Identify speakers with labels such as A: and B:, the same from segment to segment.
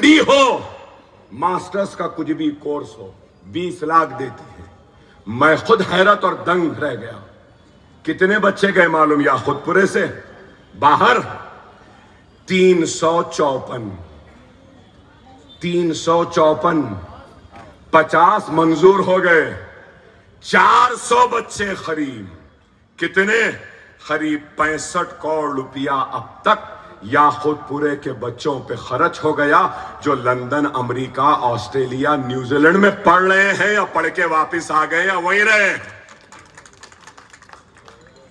A: بھی ہو, ماسٹرز کا کچھ بھی کورس ہو, 20 لاکھ دیتی ہے. میں خود حیرت اور دنگ رہ گیا. کتنے بچے گئے معلوم یا خود پورے سے باہر؟ 354. 50 منظور ہو گئے. 400 بچے قریب. کتنے؟ قریب 65 کروڑ روپیہ اب تک یا خود پورے کے بچوں پہ خرچ ہو گیا, جو لندن, امریکہ, آسٹریلیا, نیوزی لینڈ میں پڑھ رہے ہیں یا پڑھ کے واپس آ گئے یا وہیں رہے.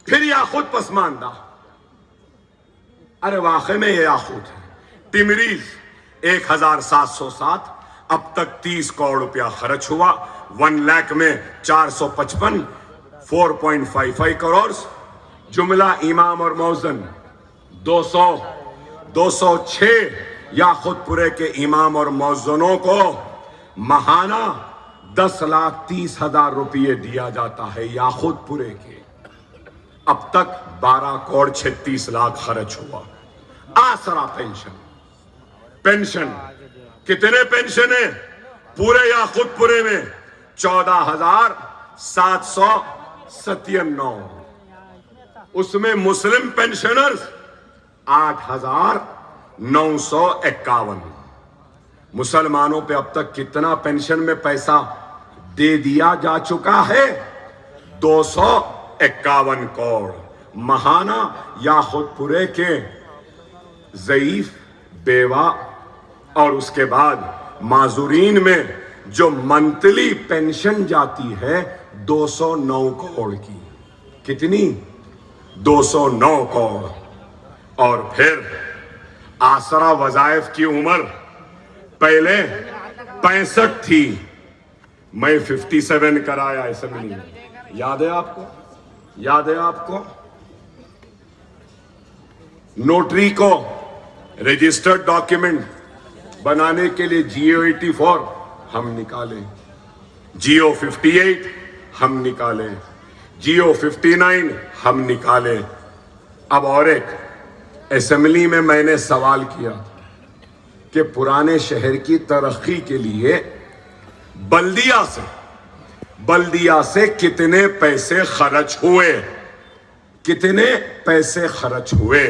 A: پھر یا خود پسماندہ. ارے واقعی میں یہ یاقوت ہے. ٹمریز 1707, اب تک 30 کروڑ روپیہ خرچ ہوا. 1 لاکھ میں 455, 4.55 کروڑ. جملہ امام اور موزن 206 یا خود پورے کے امام اور موزنوں کو ماہانہ 10,30,000 روپیے دیا جاتا ہے یا خود پورے کے. اب تک 12 کروڑ 36 لاکھ خرچ ہوا. آسرا پینشن کتنے پینشن ہیں پورے یا خود پورے میں؟ 14,797. اس میں مسلم پینشنرز 8,951. مسلمانوں پہ اب تک کتنا پینشن میں پیسہ دے دیا جا چکا ہے؟ 251 کروڑ. ماہانہ یا خود پورے کے ضعیف, بیوہ اور اس کے بعد معذورین میں جو منتلی پینشن جاتی ہے 209 کروڑ کی. کتنی؟ 209 کروڑ. اور پھر آسرا وظائف کی عمر پہلے 65 تھی, میں 57 کرایا اسمبلی میں. یاد ہے آپ کو؟ یاد ہے آپ کو؟ نوٹری کو رجسٹرڈ ڈاکیومنٹ بنانے کے لیے GO 84 ہم نکالے, GO 58 ہم نکالے, GO 59 ہم نکالے. اب اور ایک اسمبلی میں میں نے سوال کیا کہ پرانے شہر کی ترقی کے لیے بلدیہ سے کتنے پیسے خرچ ہوئے؟ کتنے پیسے خرچ ہوئے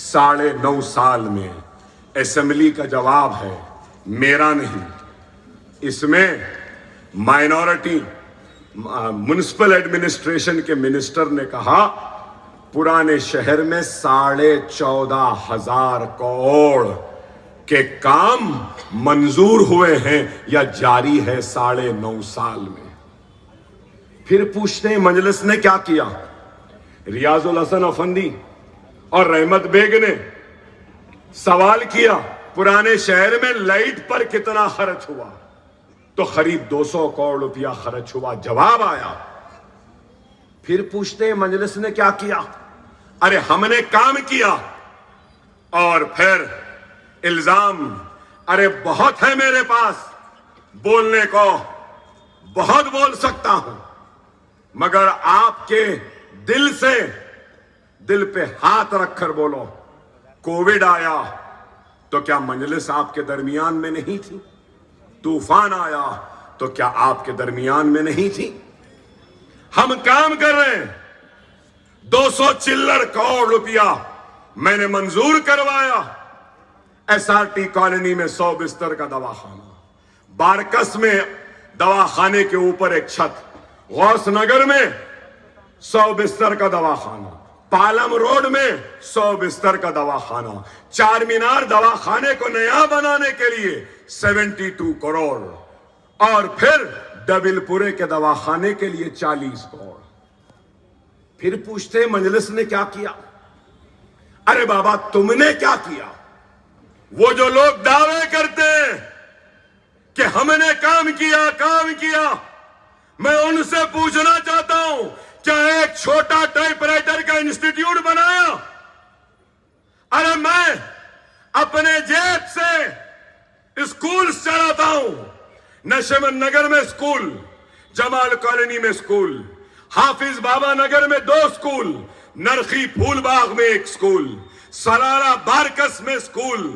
A: 9.5 سال میں؟ اسمبلی کا جواب ہے, میرا نہیں. اس میں مائنورٹی میونسپل ایڈمنسٹریشن کے منسٹر نے کہا پرانے شہر میں 14,500 کروڑ کے کام منظور ہوئے ہیں یا جاری ہے 9.5 سال میں. پھر پوچھتے ہیں مجلس نے کیا کیا؟ ریاض الحسن افندی اور رحمت بیگ نے سوال کیا پرانے شہر میں لائٹ پر کتنا خرچ ہوا؟ تو قریب 200 کروڑ روپیہ خرچ ہوا. جواب آیا. پھر پوچھتے ہیں مجلس نے کیا کیا؟ ارے ہم نے کام کیا. اور پھر الزام, ارے بہت ہے میرے پاس بولنے کو, بہت بول سکتا ہوں, مگر آپ کے دل پہ ہاتھ رکھ کر بولو. کووڈ آیا تو کیا مجلس آپ کے درمیان میں نہیں تھی؟ طوفان آیا تو کیا آپ کے درمیان میں نہیں تھی؟ ہم کام کر رہے ہیں. 200 چلر کروڑ روپیہ میں نے منظور کروایا. SRT کالونی میں 100 بستر کا دواخانہ, بارکس میں دواخانے کے اوپر ایک چھت, غوث نگر میں 100 بستر کا دواخانہ, پالم روڈ میں 100 بستر کا دواخانہ, چار مینار دواخانے کو نیا بنانے کے لیے 72 کروڑ, اور پھر ڈبل پورے کے دواخانے کے لیے 40 کروڑ. پھر پوچھتے مجلس نے کیا کیا؟ ارے بابا تم نے کیا کیا؟ وہ جو لوگ دعوے کرتے ہیں کہ ہم نے کام کیا, میں ان سے پوچھنا چاہتا ہوں کیا ایک چھوٹا ٹائپ رائٹر کا انسٹیٹیوٹ بنایا؟ ارے میں اپنے جیب سے اسکول چلاتا ہوں. نشمن نگر میں اسکول, جمال کالونی میں اسکول, حافظ بابا نگر میں 2 اسکول, نرخی پھول باغ میں 1 اسکول, سلالہ بارکس میں اسکول,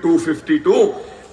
A: 252,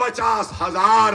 A: 50,000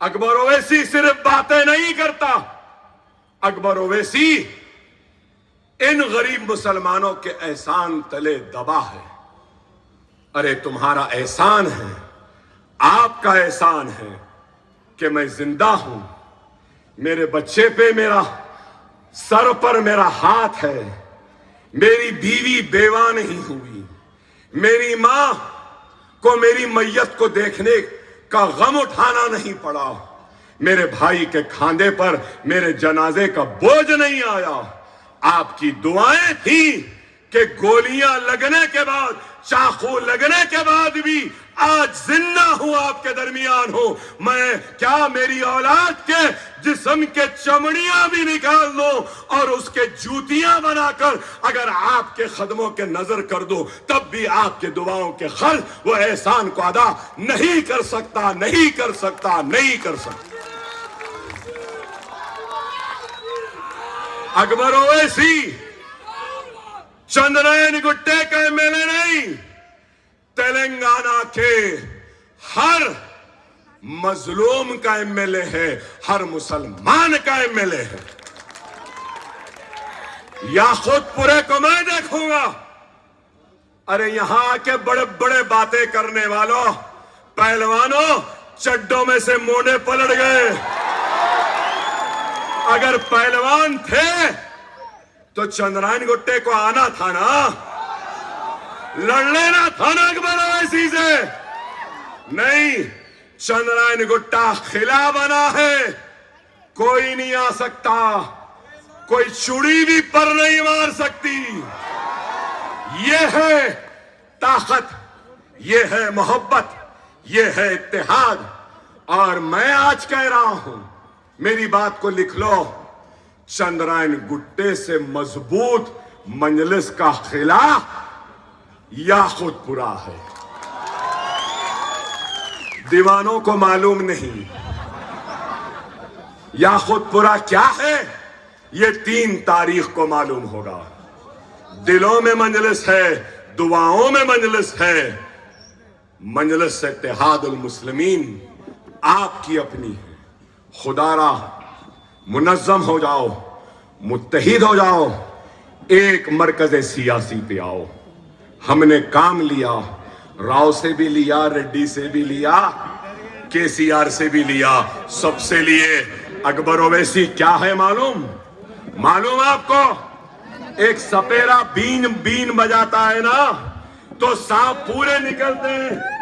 A: اکبر اویسی صرف باتیں نہیں کرتا، اکبر اویسی ان غریب مسلمانوں کے احسان تلے دبا ہے۔ ارے تمہارا احسان ہے، آپ کا احسان ہے کہ میں زندہ ہوں، میرے بچے پہ میرا سر پر میرا ہاتھ ہے، میری بیوی بیوہ نہیں ہوئی، میری ماں کو میری میت کو دیکھنے کا غم اٹھانا نہیں پڑا، میرے بھائی کے کھاندے پر میرے جنازے کا بوجھ نہیں آیا۔ آپ کی دعائیں تھیں کہ گولیاں لگنے کے بعد، چاقو لگنے کے بعد بھی آج زندہ ہوں، آپ کے درمیان ہوں۔ میں کیا میری اولاد کے جسم کے چمڑیاں بھی نکال دوں اور اس کے جوتیاں بنا کر اگر آپ کے قدموں کے نظر کر دوں، تب بھی آپ کے دعاؤں کے خلف وہ احسان کو ادا نہیں کر سکتا، نہیں کر سکتا، نہیں کر سکتا۔ اکبر اویسی چندرائن گٹے کا ایم ایل اے نہیں، تلنگانہ کے ہر مظلوم کا ایم ایل اے ہے، ہر مسلمان کا ایم ایل اے ہے۔ یا خود پورے کو میں دیکھوں گا۔ ارے یہاں آ کے بڑے بڑے باتیں کرنے والوں، پہلوانوں، چڈوں میں سے مونے پلٹ گئے۔ اگر پہلوان تھے تو چندرائن گٹے کو آنا تھا نا، لڑ لینا تھا نا اکبر اویسی سے۔ نہیں، چندرائن گٹا خلا بنا ہے، کوئی نہیں آ سکتا، کوئی چڑی بھی پر نہیں مار سکتی۔ یہ ہے طاقت، یہ ہے محبت، یہ ہے اتحاد۔ اور میں آج کہہ رہا ہوں، میری بات کو لکھ لو، چندرائن گٹے سے مضبوط مجلس کا خلا یا خود پورا ہے۔ دیوانوں کو معلوم نہیں یا خود پورا کیا ہے، یہ 3 تاریخ کو معلوم ہوگا۔ دلوں میں مجلس ہے، دعاؤں میں مجلس ہے، مجلس اتحاد المسلمین آپ کی اپنی ہے۔ خدا را منظم ہو جاؤ، متحد ہو جاؤ، ایک مرکز سیاسی پہ آؤ۔ ہم نے کام لیا، راؤ سے بھی لیا، ریڈی سے بھی لیا، کے سی آر سے بھی لیا، سب سے لیے۔ اکبر اویسی کیا ہے معلوم آپ کو؟ ایک سپیرا بین بجاتا ہے نا تو سانپ پورے نکلتے ہیں۔